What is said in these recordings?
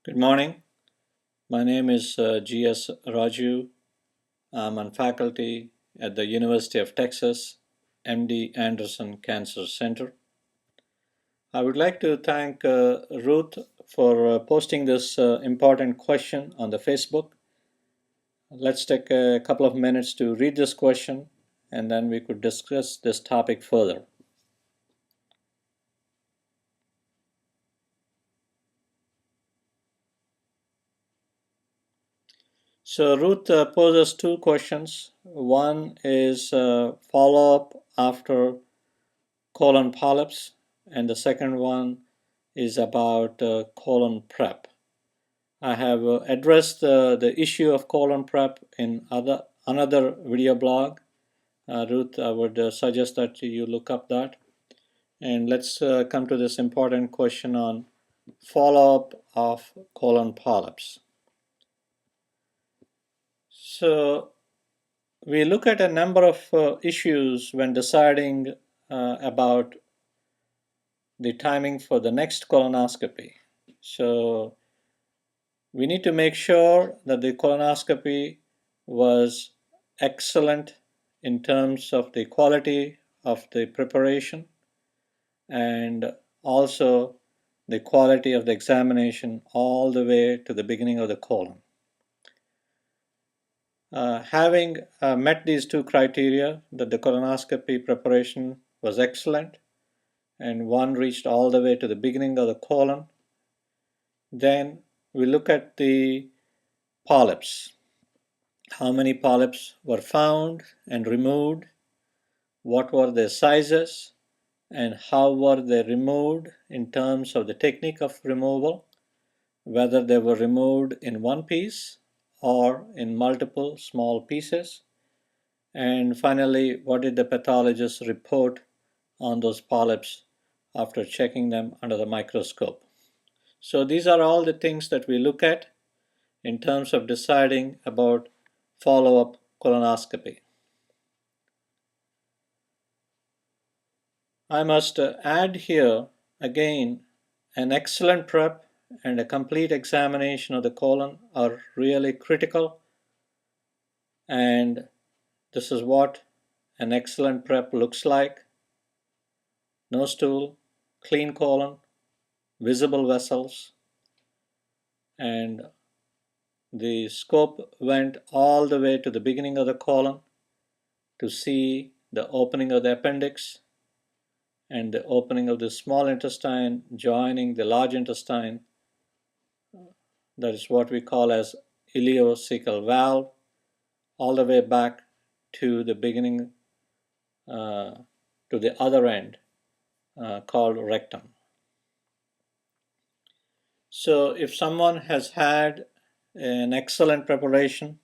Good morning. My name is G.S. Raju. I'm on faculty at the University of Texas, MD Anderson Cancer Center. I would like to thank Ruth for posting this important question on the Facebook. Let's take a couple of minutes to read this question and then we could discuss this topic further. So Ruth poses two questions. One is follow-up after colon polyps, and the second one is about colon prep. I have addressed the issue of colon prep in another video blog. Ruth, I would suggest that you look up that. And let's come to this important question on follow-up of colon polyps. So we look at a number of issues when deciding about the timing for the next colonoscopy. So we need to make sure that the colonoscopy was excellent in terms of the quality of the preparation and also the quality of the examination all the way to the beginning of the colon. Having met these two criteria, that the colonoscopy preparation was excellent and one reached all the way to the beginning of the colon, then we look at the polyps. How many polyps were found and removed, what were their sizes, and how were they removed in terms of the technique of removal, whether they were removed in one piece or in multiple small pieces, and finally, what did the pathologist report on those polyps after checking them under the microscope. So these are all the things that we look at in terms of deciding about follow-up colonoscopy. I must add here again, an excellent prep and a complete examination of the colon are really critical, and this is what an excellent prep looks like. No stool, clean colon, visible vessels, and the scope went all the way to the beginning of the colon to see the opening of the appendix and the opening of the small intestine joining the large intestine. That is what we call as ileocecal valve, all the way back to the beginning, to the other end, called rectum. So if someone has had an excellent preparation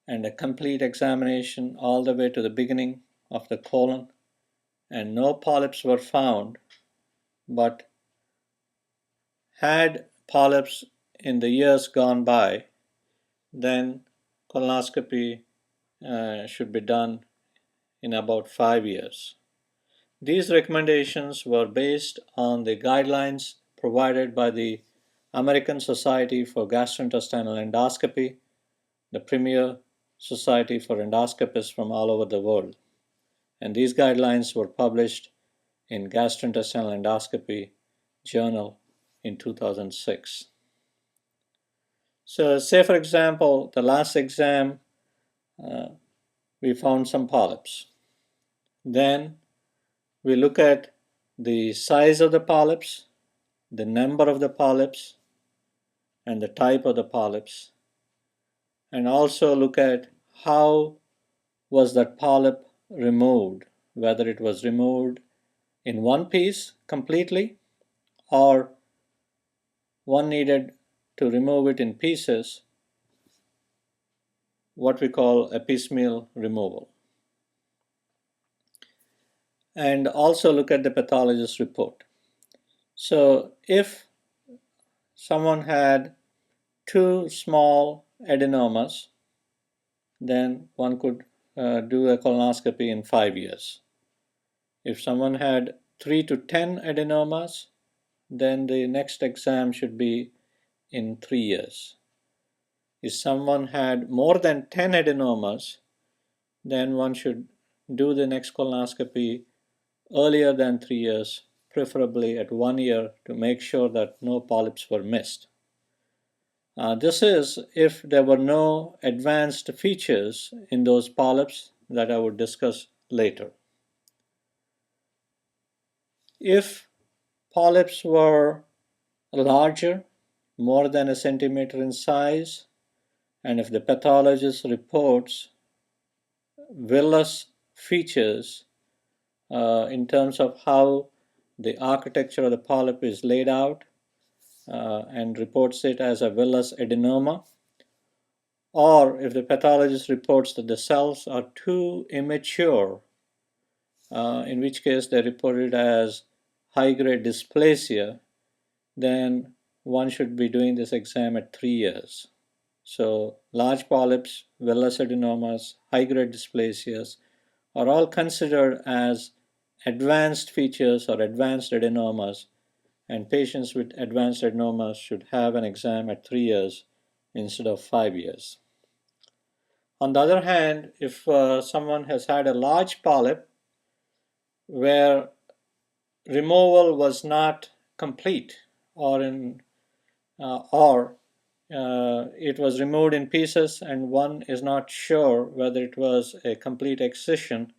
and a complete examination all the way to the beginning of the colon and no polyps were found, but had polyps in the years gone by, then colonoscopy should be done in about 5 years. These recommendations were based on the guidelines provided by the American Society for Gastrointestinal Endoscopy, the premier society for endoscopists from all over the world. And these guidelines were published in Gastrointestinal Endoscopy Journal in 2006. So say for example, the last exam, we found some polyps. Then we look at the size of the polyps, the number of the polyps, and the type of the polyps, and also look at how was that polyp removed, whether it was removed in one piece completely or one needed to remove it in pieces, what we call a piecemeal removal. And also look at the pathologist's report. So if someone had two small adenomas, then one could do a colonoscopy in 5 years. If someone had 3 to 10 adenomas, then the next exam should be in 3 years. If someone had more than 10 adenomas, then one should do the next colonoscopy earlier than 3 years, preferably at 1 year, to make sure that no polyps were missed. This is if there were no advanced features in those polyps that I would discuss later. If polyps were larger, more than a centimeter in size, and if the pathologist reports villous features in terms of how the architecture of the polyp is laid out and reports it as a villous adenoma, or if the pathologist reports that the cells are too immature, in which case they report it as high-grade dysplasia, then one should be doing this exam at 3 years. So large polyps, villous adenomas, high-grade dysplasias are all considered as advanced features or advanced adenomas, and patients with advanced adenomas should have an exam at 3 years instead of 5 years. On the other hand, if someone has had a large polyp where removal was not complete, or it was removed in pieces and one is not sure whether it was a complete excision,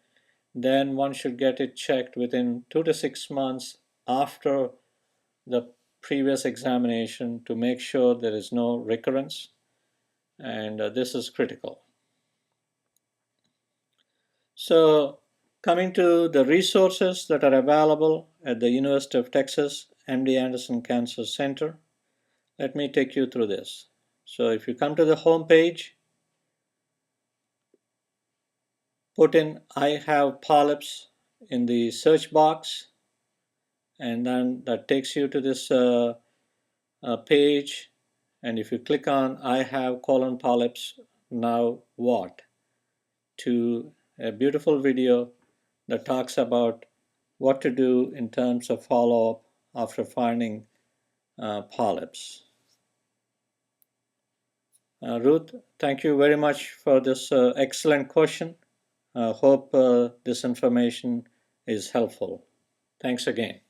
then one should get it checked within 2 to 6 months after the previous examination to make sure there is no recurrence, and this is critical. So, coming to the resources that are available at the University of Texas MD Anderson Cancer Center, let me take you through this. So if you come to the home page, put in "I have polyps" in the search box, and then that takes you to this page, and if you click on "I have colon polyps, now what?" to a beautiful video that talks about what to do in terms of follow-up after finding polyps. Ruth, thank you very much for this excellent question. Hope this information is helpful. Thanks again.